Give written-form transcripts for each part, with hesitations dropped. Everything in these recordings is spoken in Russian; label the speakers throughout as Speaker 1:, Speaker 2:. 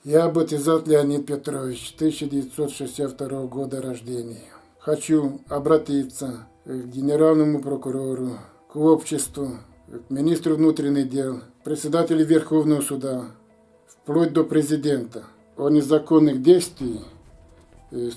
Speaker 1: Я Батизат Леонид Петрович, 1962 года рождения. Хочу обратиться к генеральному прокурору, к обществу, к министру внутренних дел, председателю Верховного суда, вплоть до президента о незаконных действиях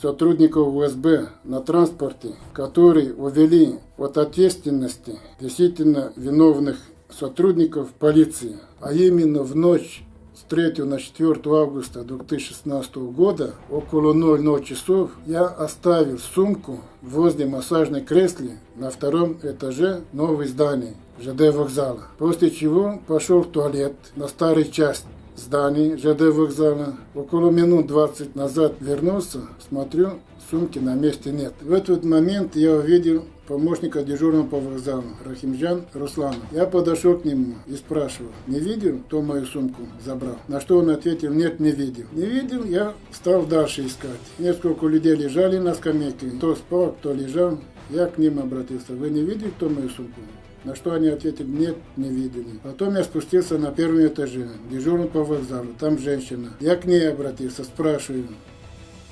Speaker 1: сотрудников УСБ на транспорте, которые увели от ответственности действительно виновных сотрудников полиции, а именно в ночь с 3 на 4 августа 2016 года около 00 часов я оставил сумку возле массажной кресла на втором этаже нового здания ЖД вокзала. После чего пошел в туалет на старой части здания ЖД вокзала. Около минут 20 назад вернулся, смотрю, сумки на месте нет. В этот момент я увидел помощника дежурного по вокзалу Рахимджан Руслана. Я подошел к нему и спрашивал: не видел, кто мою сумку забрал? На что он ответил: нет, не видел. Не видел, я стал дальше искать. Несколько людей лежали на скамейке, кто спал, кто лежал. Я к ним обратился: вы не видели, кто мою сумку? На что они ответили: нет, не видели. Потом я спустился на первом этаже, дежурный по вокзалу, там женщина. Я к ней обратился, спрашиваю: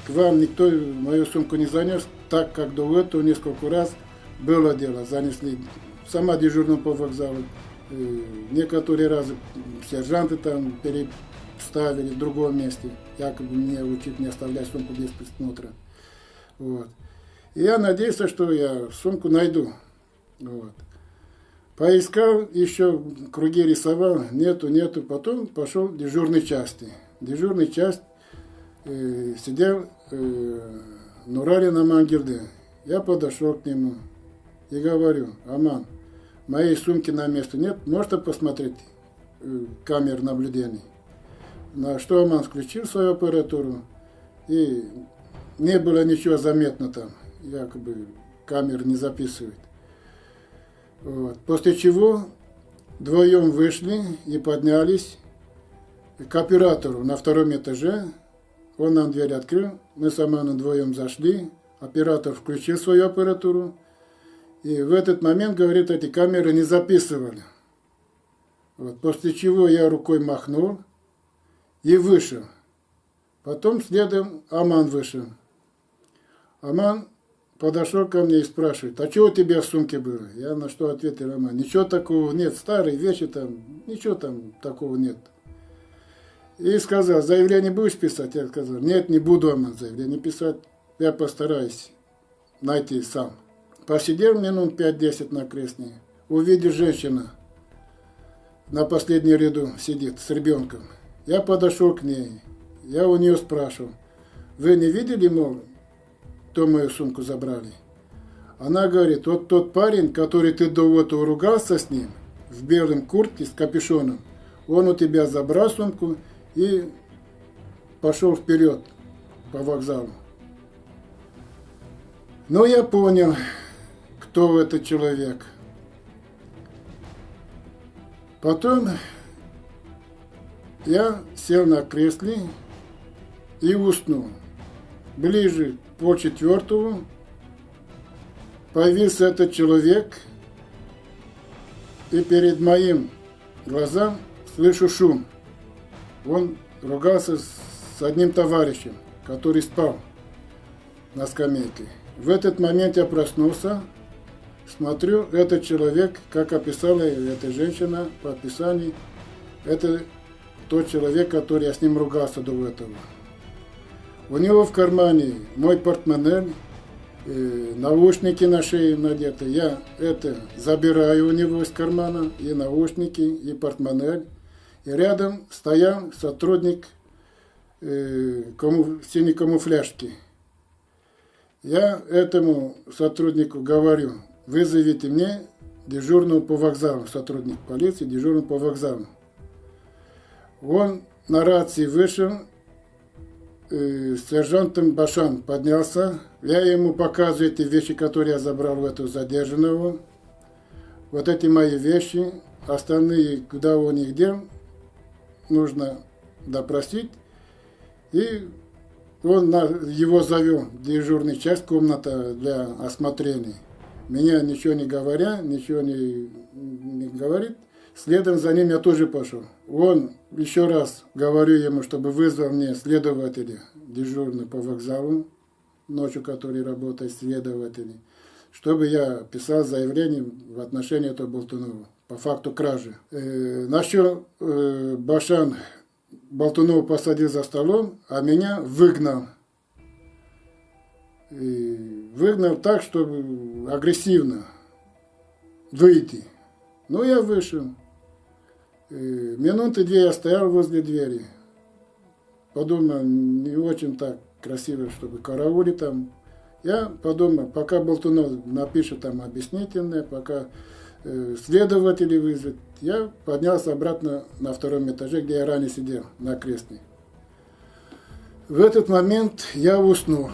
Speaker 1: к вам никто мою сумку не занес, так как до этого несколько раз было дело, занесли. Сама дежурная по вокзалу, некоторые разы сержанты там переставили в другом месте, якобы мне учить не оставлять сумку без присмотра. Вот. И я надеялся, что я сумку найду. Вот. Поискал, еще круги рисовал, нету. Потом пошел в дежурной части. Дежурный часть сидел Нуралин Амангирды. Я подошел к нему и говорю: Аман, моей сумки на месте нет, можете посмотреть камеры наблюдений? На что Аман включил свою аппаратуру, и не было ничего заметно там, якобы камера не записывает. Вот. После чего вдвоем вышли и поднялись к оператору на втором этаже. Он нам дверь открыл, мы с Аманом вдвоем зашли, оператор включил свою аппаратуру, и в этот момент, говорит, эти камеры не записывали. Вот. После чего я рукой махнул и вышел. Потом следом Аман вышел. Аман подошел ко мне и спрашивает: а что у тебя в сумке было? Я на что ответил: Аман, ничего такого нет, старые вещи там, ничего там такого нет. И сказал: заявление будешь писать? Я сказал: нет, не буду, Аман, заявление писать, я постараюсь найти сам. Посидел минут 5-10 на кресле, увидел женщину на последнем ряду сидит с ребенком. Я подошел к ней, я у нее спрашивал: вы не видели, мол, кто мою сумку забрали? Она говорит: вот тот парень, который ты до этого ругался с ним, в белом куртке с капюшоном, он у тебя забрал сумку и пошел вперед по вокзалу. Но я понял, кто этот человек. Потом я сел на кресле и уснул. Ближе к 3:30 появился этот человек, и перед моим глазам слышу шум. Он ругался с одним товарищем, который спал на скамейке. В этот момент я проснулся, смотрю, этот человек, как описала эта женщина по описанию, это тот человек, который я с ним ругался до этого. У него в кармане мой портмоне, наушники на шее надеты. Я это забираю у него из кармана, и наушники, и портмоне. И рядом стоял сотрудник синей камуфляжки. Я этому сотруднику говорю: вызовите мне дежурного по вокзалу, сотрудник полиции, дежурного по вокзалу. Он на рации вышел, с сержантом Башан поднялся. Я ему показываю эти вещи, которые я забрал у этого задержанного. Вот эти мои вещи, остальные, куда он их дел, нужно допросить. И он его завел в дежурную часть, комната для осмотрения. Меня ничего не говоря, ничего не говорит, Следом за ним я тоже пошел. Он, еще раз говорю ему, чтобы вызвал мне следователя, дежурный по вокзалу, ночью, который работает следователем, чтобы я писал заявление в отношении этого Болтунова по факту кражи. Насчет Башан Болтунова посадил за столом, а меня выгнал. И выгнал так, чтобы агрессивно выйти. Ну, я вышел. Минуты две я стоял возле двери. Подумал, не очень так красиво, чтобы караули там. Я подумал, пока Болтунов напишет там объяснительное, пока следователи вызовут, я поднялся обратно на втором этаже, где я ранее сидел, на кресле. В этот момент я уснул.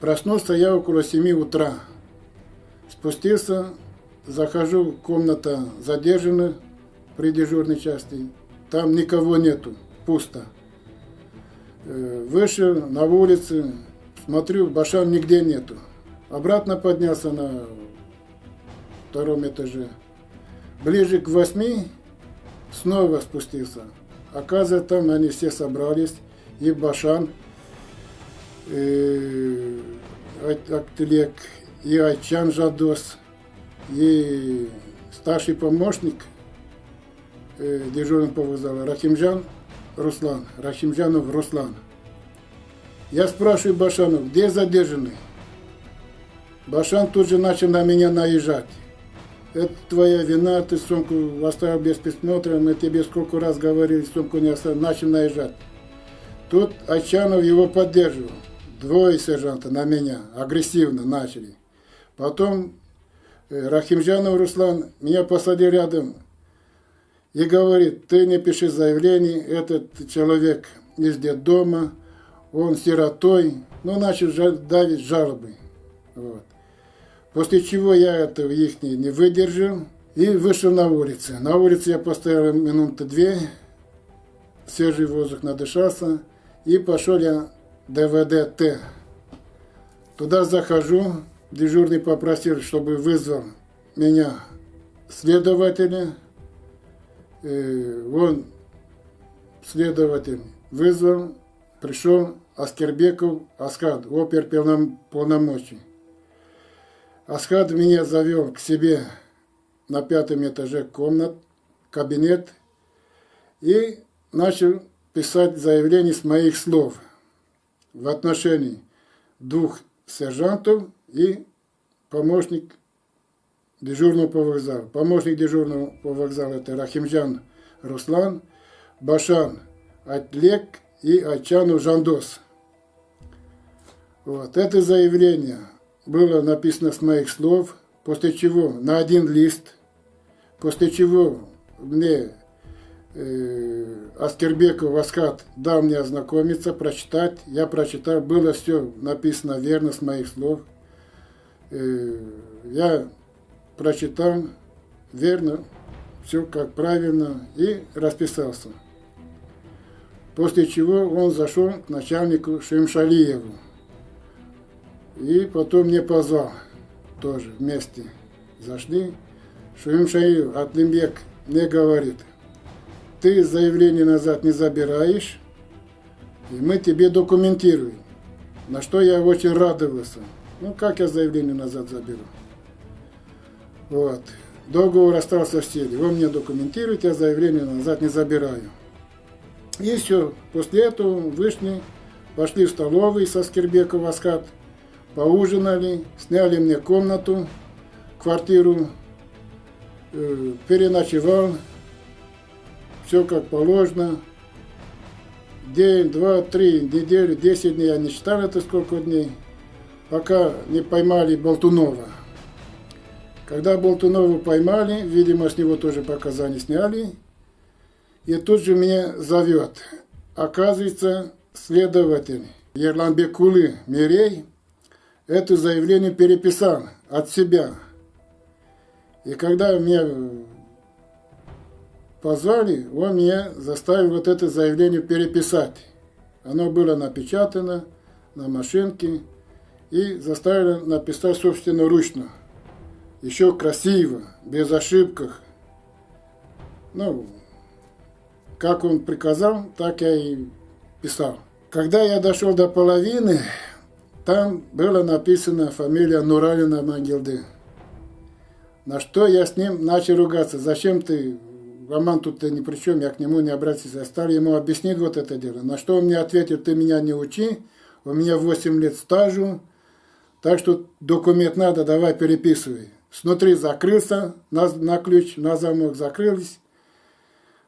Speaker 1: Проснулся я около 7 утра. Спустился, захожу в комнату задержанных при дежурной части. Там никого нету, пусто. Вышел на улицу, смотрю, Башан нигде нету. Обратно поднялся на втором этаже. Ближе к 8 снова спустился. Оказывается, там они все собрались. И Башан, Актилек, и Айчан Жадос, и старший помощник дежурного по вокзалу Рахимжанов Руслан. Я спрашиваю Башанов, где задержанный? Башан тут же начал на меня наезжать. Это твоя вина, ты сумку оставил без присмотра, мы тебе сколько раз говорили, сумку не оставил, начал наезжать. Тут Айчанов его поддерживал. Двое сержантов на меня агрессивно начали. Потом Рахимжанов Руслан меня посадил рядом и говорит, ты не пиши заявление, этот человек из детдома, он сиротой, но начал давить жалобы. Вот. После чего я этого их не выдержал и вышел на улицу. На улице я постоял минуты 2, свежий воздух надышался, и пошел я ДВД-Т. Туда захожу, дежурный попросил, чтобы вызвал меня следователя. Он, следователь, вызвал, пришел Аскербеков Асхат, оперполномочий. Асхат меня завел к себе на 5-м этаже кабинет и начал писать заявление с моих слов в отношении 2 сержантов и помощник дежурного по вокзалу. Помощник дежурного по вокзалу это Рахимжан Руслан, Башан Атлек и Айчану Жандос. Вот. Это заявление было написано с моих слов, после чего на 1 лист, после чего мне Аскербеков Асхат дал мне ознакомиться, прочитать. Я прочитал, было все написано верно с моих слов. Я прочитал верно, все как правильно и расписался. После чего он зашел к начальнику Шимшалиеву. И потом мне позвал, тоже вместе зашли. Шимшалиев Атлимбек мне говорит, ты заявление назад не забираешь, и мы тебе документируем. На что я очень радовался. Ну, как я заявление назад заберу? Вот. Договор остался в силе. Он мне документирует, я заявление назад не забираю. И все. После этого вышли, пошли в столовую со Аскербеков Асхат, поужинали, сняли мне комнату, квартиру, переночевал. Все как положено. День, 2, 3 недели, 10 дней, я не считал это сколько дней, пока не поймали Болтунова. Когда Болтунова поймали, видимо, с него тоже показания сняли, и тут же меня зовет. Оказывается, следователь Ерланбек Улы Мирей это заявление переписал от себя. И когда меня позвали, он меня заставил вот это заявление переписать. Оно было напечатано на машинке и заставили написать собственноручно. Еще красиво, без ошибок. Ну, как он приказал, так я и писал. Когда я дошел до половины, там была написана фамилия Нуралина Магилды. На что я с ним начал ругаться. Зачем ты, Роман, тут ты ни при чем, я к нему не обратился. Я стал ему объяснить вот это дело. На что он мне ответил, ты меня не учи, у меня 8 лет стажу, так что документ надо, давай переписывай. Снутри закрылся, на ключ, на замок закрылись.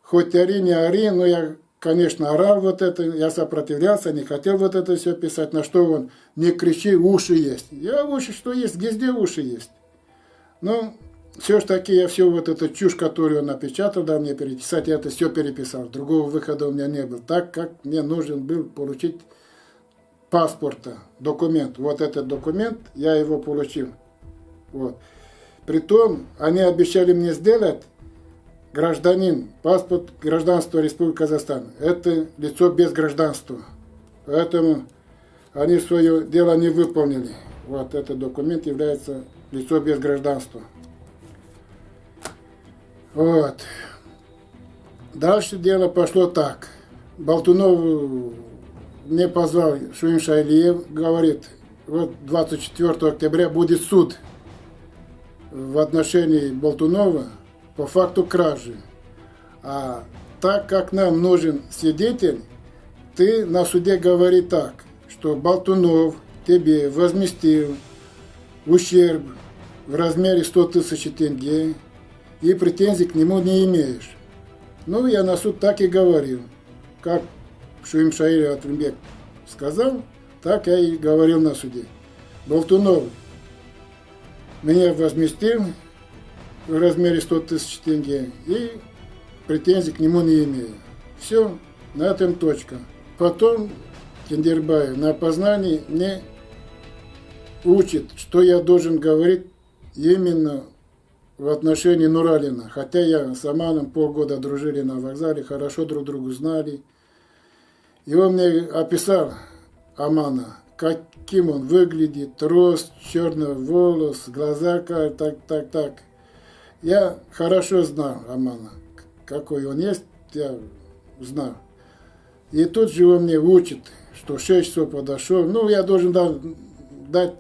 Speaker 1: Хоть ори, не ори, но я, конечно, орал вот это, я сопротивлялся, не хотел вот это все писать. На что он, не кричи, уши есть. Я уши, что есть, везде уши есть. Но все ж таки я все вот эту чушь, которую он напечатал, дал мне переписать, я это все переписал. Другого выхода у меня не было. Так как мне нужен был получить паспорта, документ. Вот этот документ, я его получил. Вот. Притом, они обещали мне сделать гражданин, паспорт гражданства Республики Казахстан. Это лицо без гражданства. Поэтому они свое дело не выполнили. Вот этот документ является лицо без гражданства. Вот. Дальше дело пошло так. Болтунов мне позвал Шуин Шайлиев, говорит, вот 24 октября будет суд в отношении Болтунова по факту кражи. А так как нам нужен свидетель, ты на суде говори так, что Болтунов тебе возместил ущерб в размере 100 тысяч тенге и претензий к нему не имеешь. Ну, я на суд так и говорил. Как Шуим Шаилев Атымбек сказал, так я и говорил на суде. Болтунов меня возместил в размере 100 тысяч тенге и претензий к нему не имею. Все, на этом точка. Потом Кендербаев на опознании мне учит, что я должен говорить именно в отношении Нуралина. Хотя я с Аманом полгода дружили на вокзале, хорошо друг другу знали. И он мне описал Амана, каким он выглядит, рост, черный волос, глаза, так. Я хорошо знал Амана, какой он есть, я знал. И тут же он мне учит, что 6 часов подошел. Ну, я должен дать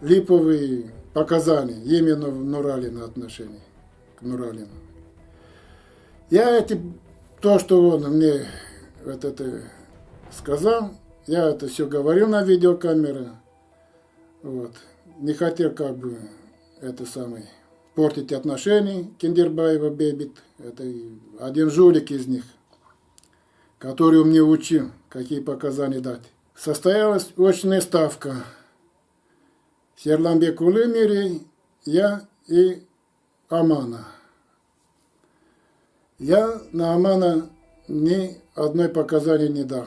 Speaker 1: липовые показания именно в Нуралина отношении к Нуралину. То, что он мне вот это сказал, я это все говорил на видеокамеру. Вот. Не хотел как бы портить отношения Кендербаева Бебит. Это один жулик из них, который мне учил, какие показания дать. Состоялась очная ставка. Серланбек Улымери, я и Амана. Я на Амана ни одной показания не дал,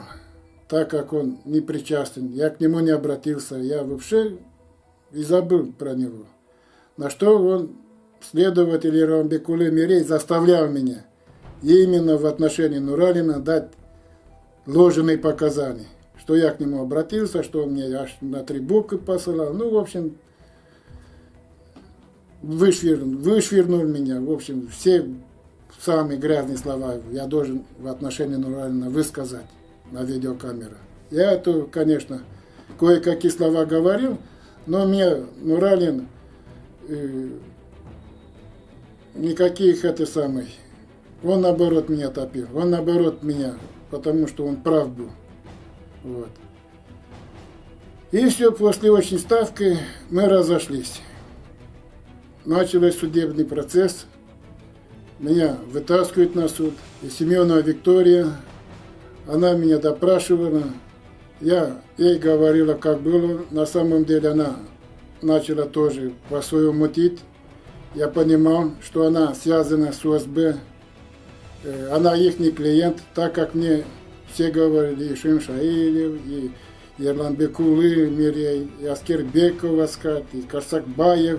Speaker 1: так как он не причастен. Я к нему не обратился, я вообще и забыл про него. На что он, следователь Серланбек Улымери, заставлял меня именно в отношении Нуралина дать ложные показания. Что я к нему обратился, что он мне аж на 3 буквы посылал. Ну, в общем, вышвырнул меня. В общем, все самые грязные слова я должен в отношении Нуралина высказать на видеокамеру. Я это, конечно, кое-какие слова говорил, но мне Нуралин никаких он наоборот меня топил. Он наоборот меня, потому что он прав был. Вот. И все, после очной ставки мы разошлись. Начался судебный процесс. Меня вытаскивают на суд. И Семенова Виктория, она меня допрашивала. Я ей говорила, как было. На самом деле она начала тоже по-своему мутить. Я понимал, что она связана с ОСБ. Она их не клиент, так как мне все говорили, и Шуим Шаилев, и Серланбек Улымери, и Аскербеков Аскат, и Карсакбаев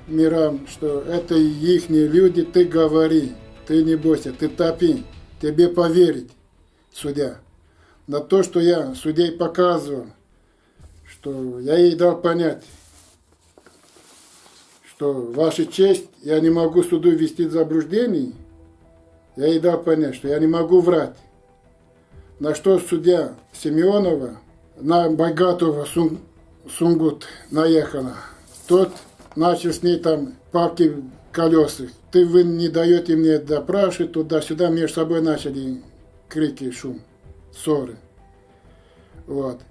Speaker 1: Мирам, что это ихние люди, ты говори, ты не бойся, ты топи, тебе поверить, судья. На то, что я судей показывал, что я ей дал понять, что, ваша честь, я не могу суду ввести в заблуждение. Я ей дал понять, что я не могу врать. На что судья Семенова на Байгатова Сунгут наехала. Тот начал с ней там палки в колесах. Вы не даете мне допрашивать, туда-сюда. Между собой начали крики, шум, ссоры. Вот.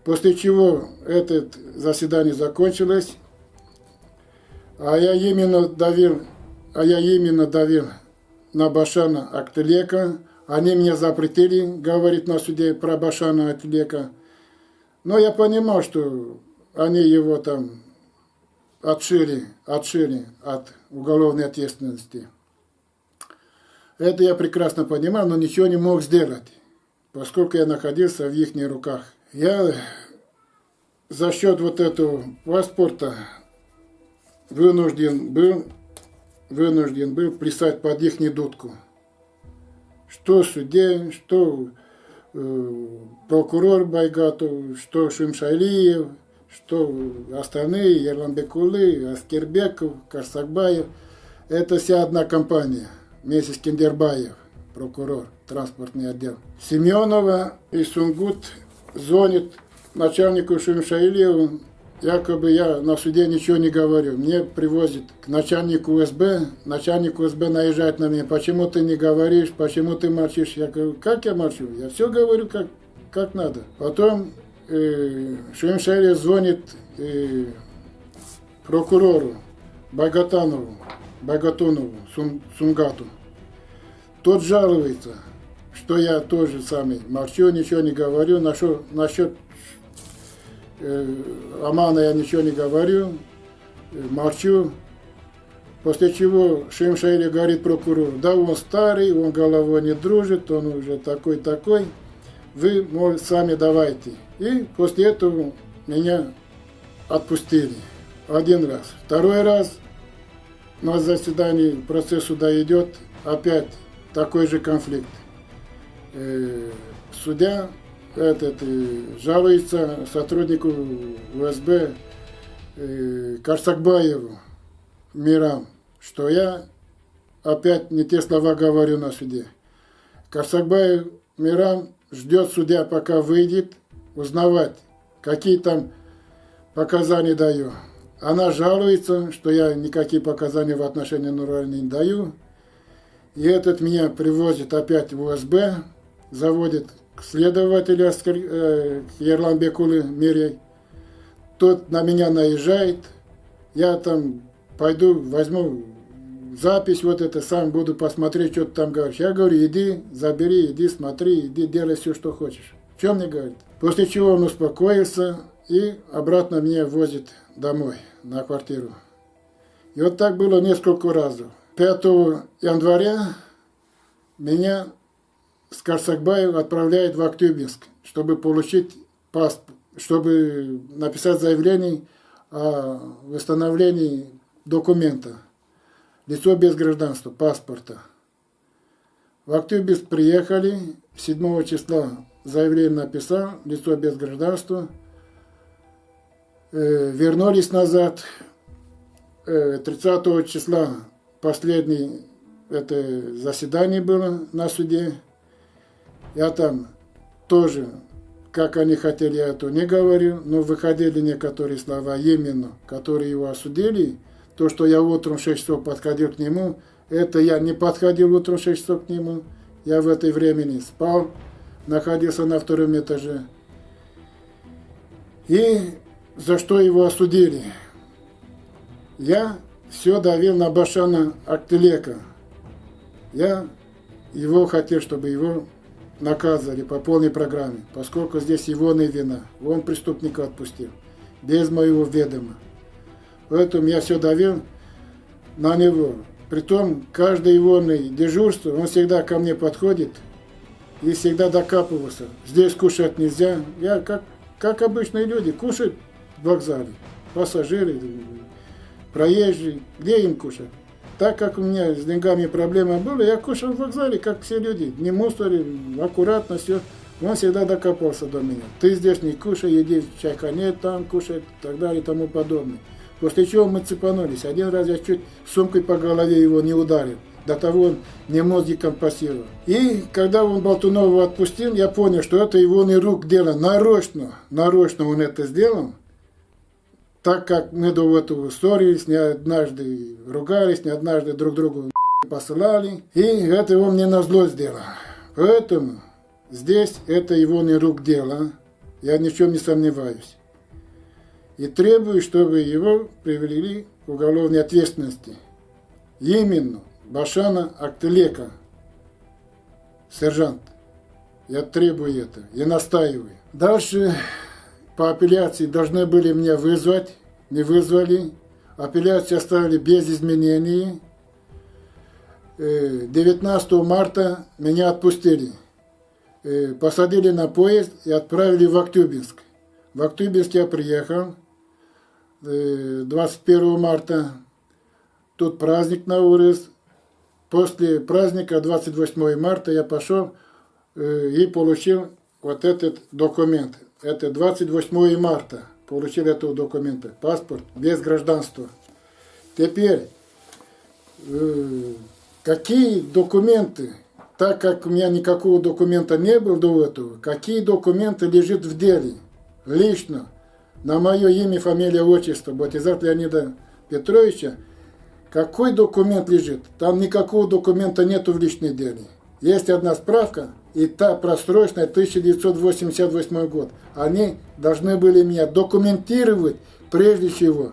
Speaker 1: После чего это заседание закончилось, а я именно давил на Башана Актылека. Они мне запретили говорить на суде про Башана Актылека. Но я понимал, что они его там отшили от уголовной ответственности. Это я прекрасно понимал, но ничего не мог сделать, поскольку я находился в их руках. Я за счет вот этого паспорта вынужден был плясать под их дудку. Что судья, что прокурор Байгатов, что Шимшалиев, что остальные, Ерламбекулы, Аскербеков, Карсакбаев. Это вся одна компания, вместе с Кендербаев, прокурор, транспортный отдел. Семенова и Сунгут звонит начальнику Шимшалиеву, якобы я на суде ничего не говорю. Мне привозят к начальнику УСБ, начальник УСБ наезжает на меня, почему ты не говоришь, почему ты молчишь. Я говорю, как я молчу? Я все говорю как надо. Потом Шимшалиев звонит прокурору Байгатонову, Сунгату. Тот жалуется, что я тоже самый молчу, ничего не говорю. Насчет Амана я ничего не говорю, молчу. После чего Шимшалиев говорит прокурору, да он старый, он головой не дружит, он уже такой. Вы, может, сами давайте. И после этого меня отпустили. Один раз. Второй раз на заседании процесс суда идет, опять такой же конфликт. Судья жалуется сотруднику УСБ Карсакбаеву Мирам, что я опять не те слова говорю на суде. Карсакбаев Мирам ждет судья, пока выйдет, узнавать, какие там показания даю. Она жалуется, что я никакие показания в отношении Нурали не даю. И этот меня привозит опять в УСБ, заводит к следователю Ерламбекулы Мирей. Тот на меня наезжает. Я там пойду, возьму запись, сам буду посмотреть, что ты там говоришь. Я говорю, иди, забери, иди, смотри, иди, делай все, что хочешь. В чем мне говорит? После чего он успокоился и обратно меня возит домой, на квартиру. И вот так было несколько разов. 5 января меня с Карсакбаев отправляют в Актюбинск, чтобы получить паспорт, чтобы написать заявление о восстановлении документа. Лицо без гражданства, паспорта. В Актюбинск приехали, 7 числа заявление написал, лицо без гражданства. Вернулись назад, 30 числа последнее это заседание было на суде. Я там тоже, как они хотели, я это не говорю, но выходили некоторые слова именно, которые его осудили. То, что я утром в 6 часов подходил к нему, это я не подходил утром в 6 часов к нему. Я в это времени спал, находился на 2 этаже. И за что его осудили? Я все давил на Башана Актылека. Я его хотел, чтобы его наказали по полной программе, поскольку здесь его вина. Он преступника отпустил, без моего ведома. Поэтому я все давил на него. Притом, каждое его дежурство, он всегда ко мне подходит и всегда докапывался. Здесь кушать нельзя. Я, как обычные люди, кушают в вокзале. Пассажиры, проезжие, где им кушать? Так как у меня с деньгами проблемы были, я кушал в вокзале, как все люди. Не мусорил, аккуратно все. Он всегда докопался до меня. Ты здесь не кушай, иди в чайхане, там кушай, и так далее, и тому подобное. После чего мы цепанулись. Один раз я чуть сумкой по голове его не ударил. До того он мне мозги компостировал. И когда он Болтунова отпустил, я понял, что это его рук дело. Нарочно он это сделал. Так как мы до этого ссорились, не однажды ругались, не однажды друг другу посылали. И это он мне назло сделал. Поэтому здесь это его рук дело. Я ни в чем не сомневаюсь. И требую, чтобы его привели к уголовной ответственности. Именно Башана Актылека, сержант. Я требую это и настаиваю. Дальше по апелляции должны были меня вызвать, не вызвали. Апелляцию оставили без изменений. 19 марта меня отпустили. Посадили на поезд и отправили в Актюбинск. В Актюбинск я приехал 21 марта. Тут праздник на Урыс. После праздника 28 марта я пошел и получил вот этот документ. Это 28 марта получил этого документа. Паспорт без гражданства. Теперь, какие документы, так как у меня никакого документа не было до этого, какие документы лежат в деле? Лично на мое имя, фамилия, отчество Батизат Леонида Петровича, какой документ лежит? Там никакого документа нету в личном деле. Есть одна справка, и та просроченная 1988 год. Они должны были меня документировать прежде чего.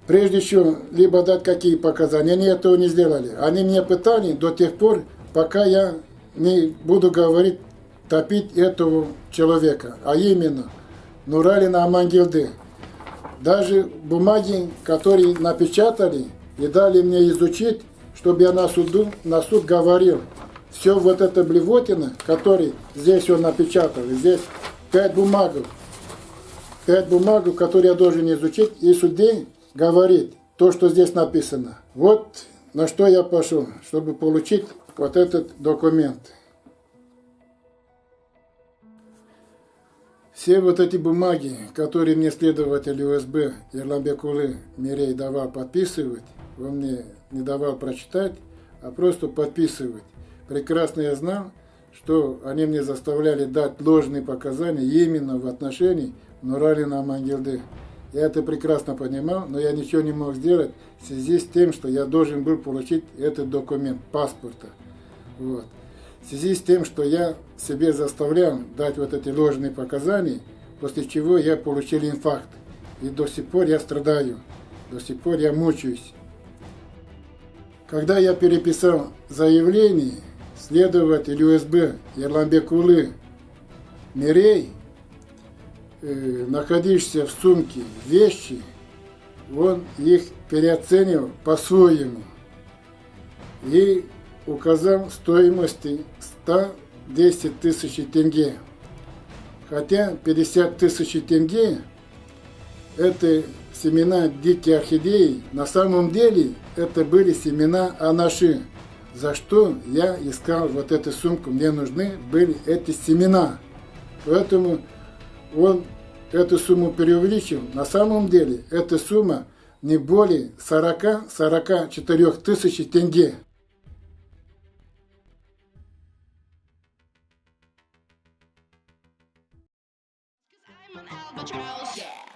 Speaker 1: Прежде чем либо дать какие показания. Они этого не сделали. Они меня пытали до тех пор, пока я не буду говорить, топить этого человека. А именно Нуралина Амангилды. Даже бумаги, которые напечатали и дали мне изучить, чтобы я на суд говорил. Все вот это блевотина, который здесь он напечатал, и здесь 5 бумаг, которые я должен изучить, и судей говорит то, что здесь написано. Вот на что я пошел, чтобы получить вот этот документ. Все вот эти бумаги, которые мне следователь УСБ Ерламбекулы Мирей давал подписывать, он мне не давал прочитать, а просто подписывать. Прекрасно я знал, что они мне заставляли дать ложные показания именно в отношении Нуралина Амангилды. Я это прекрасно понимал, но я ничего не мог сделать в связи с тем, что я должен был получить этот документ паспорта. Вот. В связи с тем, что я себе заставлял дать вот эти ложные показания, после чего я получил инфаркт. И до сих пор я страдаю, до сих пор я мучаюсь. Когда я переписал заявление, следователь УСБ Ерламбекулы Мирей, находящиеся в сумке вещи, он их переоценил по-своему и указал стоимости 110 тысяч тенге. Хотя 50 тысяч тенге это семена дикой орхидеи, на самом деле это были семена анаши. За что я искал вот эту сумку, мне нужны были эти семена. Поэтому он эту сумму преувеличил. На самом деле эта сумма не более 40-44 тысяч тенге.
Speaker 2: I'm an albatross. Yeah.